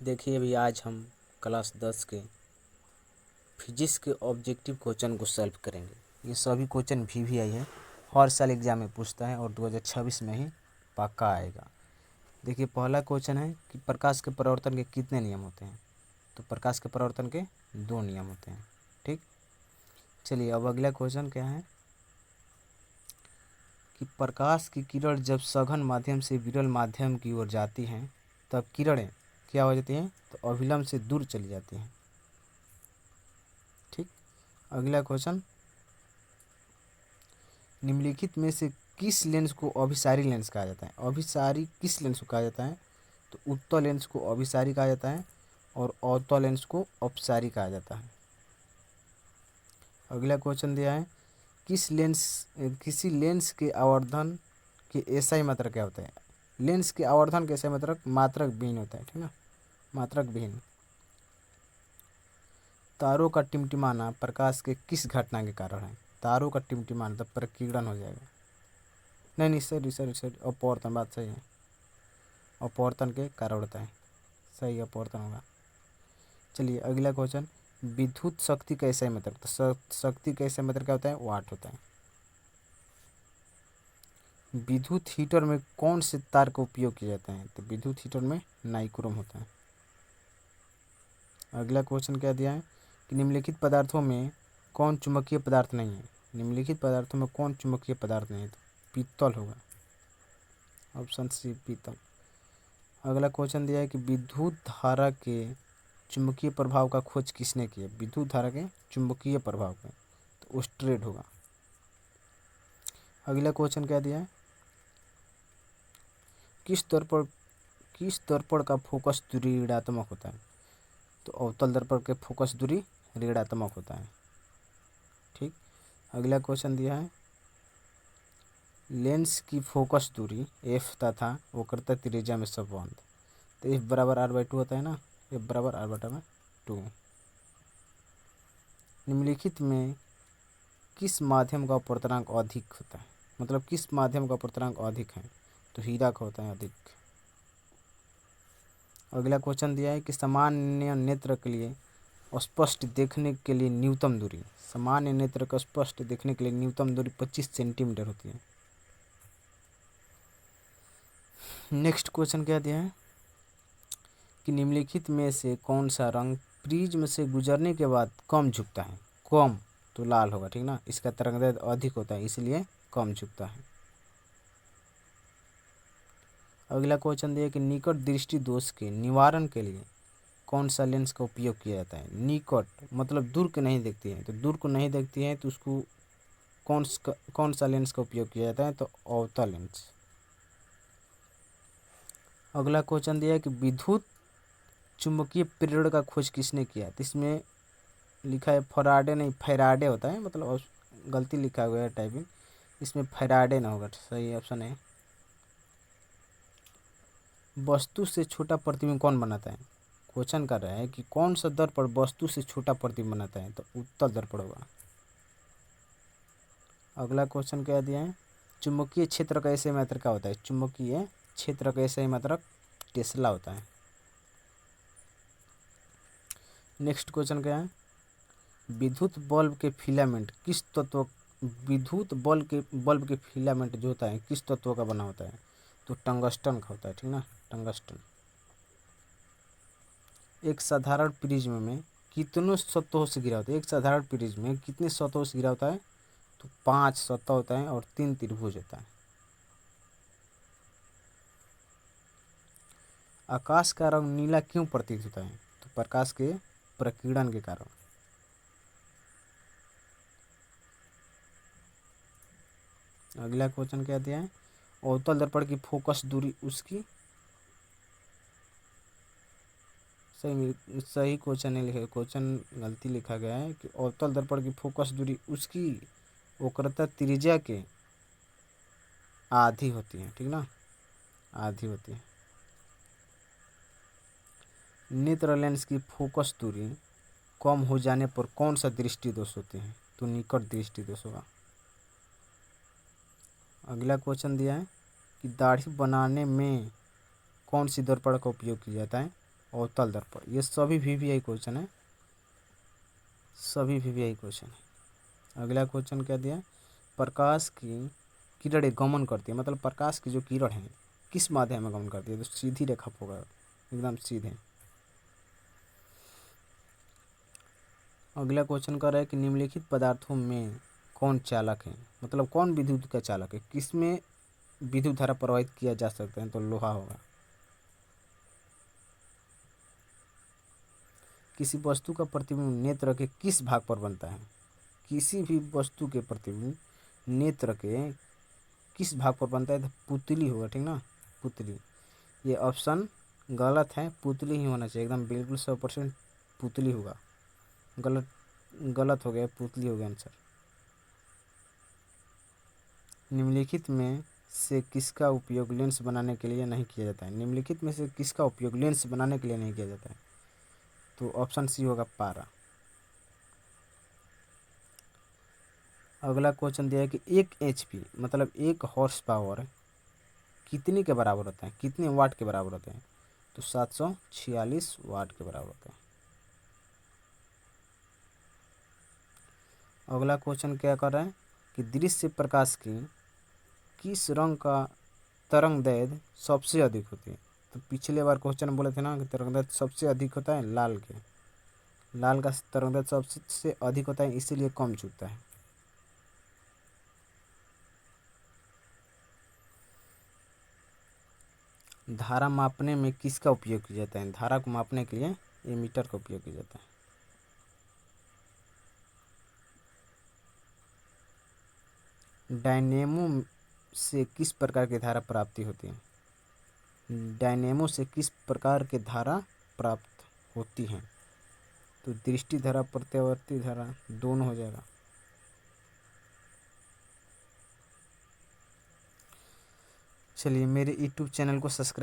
देखिए अभी आज हम क्लास 10 के फिजिक्स के ऑब्जेक्टिव क्वेश्चन को सॉल्व करेंगे। ये सभी क्वेश्चन VVI है, हर साल एग्जाम में पूछता है और 2026 में ही पक्का आएगा। देखिए पहला क्वेश्चन है कि प्रकाश के परावर्तन के कितने नियम होते हैं। तो प्रकाश के परावर्तन के 2 नियम होते हैं। ठीक, चलिए अब अगला क्वेश्चन क्या है कि प्रकाश की किरण जब सघन माध्यम से विरल माध्यम की ओर जाती हैं तब किरणें क्या हो जाती हैं, तो अभिलंब से दूर चली जाती हैं। ठीक, अगला क्वेश्चन, निम्नलिखित में से किस लेंस को अभिसारी लेंस कहा जाता है। अभिसारी किस लेंस को कहा जाता है, तो उत्तल लेंस को अभिसारी कहा जाता है और अवतल लेंस को अपसारी कहा जाता है। अगला क्वेश्चन दिया है किसी लेंस के आवर्धन के एसआई मात्रक क्या होता है। लेंस के आवर्धन के एसआई मात्रक मात्रक विहीन होता है, ठीक ना, मात्रक विहीन। तारों का टिमटिमाना प्रकाश के किस घटना के कारण है। तारों का टिमटिमाना तब प्रकीर्णन हो जाएगा। नहीं सर अपवर्तन, बात सही है, अपवर्तन के कारण होता है, सही अपवर्तन होगा। चलिए अगला क्वेश्चन, विद्युत शक्ति का एसआई मात्रक, तो शक्ति का एसआई मात्रक क्या होता है, वाट होता है। विद्युत हीटर में कौन से तार का उपयोग किया जाता है, तो विद्युत हीटर में नाइक्रोम होता है। अगला क्वेश्चन क्या दिया है कि निम्नलिखित पदार्थों में कौन चुंबकीय पदार्थ नहीं है। निम्नलिखित पदार्थों में कौन चुंबकीय पदार्थ नहीं है, तो पीतल होगा, ऑप्शन सी पीतल। अगला क्वेश्चन दिया है कि विद्युत धारा के चुंबकीय प्रभाव का खोज किसने किया। विद्युत धारा के चुंबकीय प्रभाव का, तो ओस्ट्रेड होगा। अगला क्वेश्चन क्या दिया है, किस दर्पण का फोकस दूरी ऋणात्मक होता है, तो अवतल दर्पण के फोकस दूरी ऋणात्मक होता है। ठीक, अगला क्वेश्चन दिया है लेंस की फोकस दूरी f तथा वक्रता त्रिज्या में संबंध, तो f बराबर r/2 होता है ना, f बराबर r/2। निम्नलिखित में किस माध्यम का अपवर्तनांक अधिक होता है, मतलब किस माध्यम का अपवर्तनांक अधिक है, तो हीरा का होता है अधिक। अगला क्वेश्चन दिया है कि सामान्य नेत्र के लिए स्पष्ट देखने के लिए न्यूनतम दूरी, सामान्य नेत्र को स्पष्ट देखने के लिए न्यूनतम दूरी 25 सेंटीमीटर होती है। नेक्स्ट क्वेश्चन क्या दिया है कि निम्नलिखित में से कौन सा रंग प्रिज्म से गुजरने के बाद कम झुकता है। कम तो लाल होगा, ठीक ना, इसका तरंगदैर्ध्य अधिक होता है इसलिए कम झुकता है। अगला क्वेश्चन दिया कि निकट दृष्टि दोष के निवारण के लिए कौन सा लेंस का उपयोग किया जाता है। निकट मतलब दूर के नहीं देखती है, तो दूर को नहीं देखती है तो उसको कौन सा लेंस का उपयोग किया जाता है, तो अवतल लेंस। अगला क्वेश्चन दिया है कि विद्युत चुंबकीय प्रेरण का खोज किसने किया, तो इसमें लिखा है फराडे, नहीं फैराडे होता है, मतलब गलती लिखा हुआ है टाइपिंग, इसमें फैराडे ना होगा, सही ऑप्शन है। वस्तु से छोटा प्रतिबिंब कौन बनाता है, क्वेश्चन कर रहा है कि कौन सा दर्पण वस्तु से छोटा प्रतिबिंब बनाता है, तो उत्तल दर्पण होगा। अगला क्वेश्चन क्या दिया है, चुंबकीय क्षेत्र का एसआई मात्रक क्या होता है। चुंबकीय क्षेत्र का एसआई मात्रक टेस्ला होता है। नेक्स्ट क्वेश्चन क्या है, विद्युत बल्ब के फिलामेंट किस तत्व, विद्युत बल्ब के फिलामेंट जो होता है किस तत्व का बना होता है, तो टंगस्टन का होता है, ठीक ना, टंगस्टन। एक साधारण प्रिज्म में कितनों सतहों से घिरा होता है, एक साधारण प्रिज्म में कितने सतहों से घिरा होता है, तो 5 सतह होता है और 3 त्रिभुज होता है। आकाश का रंग नीला क्यों प्रतीत होता है, तो प्रकाश के प्रकीर्णन के कारण। अगला क्वेश्चन क्या दिया है, अवतल दर्पण की फोकस दूरी उसकी, सही क्वेश्चन है, लिखा क्वेश्चन गलती लिखा गया है कि अवतल दर्पण की फोकस दूरी उसकी वक्रता त्रिज्या के आधी होती है, ठीक ना, आधी होती है। नेत्र लेंस की फोकस दूरी कम हो जाने पर कौन सा दृष्टि दोष होते हैं, तो निकट दृष्टि दोष होगा। अगला क्वेश्चन दिया है कि दाढ़ी बनाने में कौन सी दर्पण का उपयोग किया जाता है, अवतल दर्पण, ये सभी वीवीआई क्वेश्चन है, सभी वीवीआई क्वेश्चन है। अगला क्वेश्चन क्या दिया, प्रकाश की किरणें गमन करती है, मतलब प्रकाश की जो किरण है किस माध्यम में गमन करती है, तो सीधी रेखा होगा, एकदम सीधे। अगला क्वेश्चन कर रहा है कि निम्नलिखित पदार्थों में कौन चालक है, मतलब कौन विद्युत का चालक है, किसमें विद्युत धारा प्रवाहित किया जा सकता है, तो लोहा होगा। किसी वस्तु का प्रतिबिंब नेत्र के किस भाग पर बनता है, किसी भी वस्तु के प्रतिबिंब नेत्र के किस भाग पर बनता है, तो पुतली होगा, ठीक ना, पुतली। ये ऑप्शन गलत है, पुतली ही होना चाहिए, एकदम बिल्कुल 100% पुतली होगा, गलत गलत हो गया, पुतली हो गया आंसर। निम्नलिखित में से किसका उपयोग लेंस बनाने के लिए नहीं किया जाता है, निम्नलिखित में से किसका उपयोग लेंस बनाने के लिए नहीं किया जाता है, तो ऑप्शन सी होगा पारा। अगला क्वेश्चन दिया है कि 1 HP मतलब 1 हॉर्स पावर कितने के बराबर होता है, कितने वाट के बराबर होते हैं, तो 746 वाट के बराबर होते हैं। अगला क्वेश्चन क्या कर रहा है कि दृश्य प्रकाश की किस रंग का तरंग दैर्ध्य सबसे अधिक होती है, तो पिछले बार क्वेश्चन बोले थे ना कि तरंग दैर्ध्य सबसे अधिक होता है लाल के, लाल का तरंग दैर्ध्य सबसे अधिक होता है, इसीलिए कम छूटता है। धारा मापने में किसका उपयोग किया जाता है, धारा को मापने के लिए एमीटर का उपयोग किया जाता है। डायनेमो से किस प्रकार की धारा प्राप्ति होती है, डायनेमो से किस प्रकार की धारा प्राप्त होती है, तो दृष्टि धारा प्रत्यावर्ती धारा दोनों हो जाएगा। चलिए मेरे यूट्यूब चैनल को सब्सक्राइब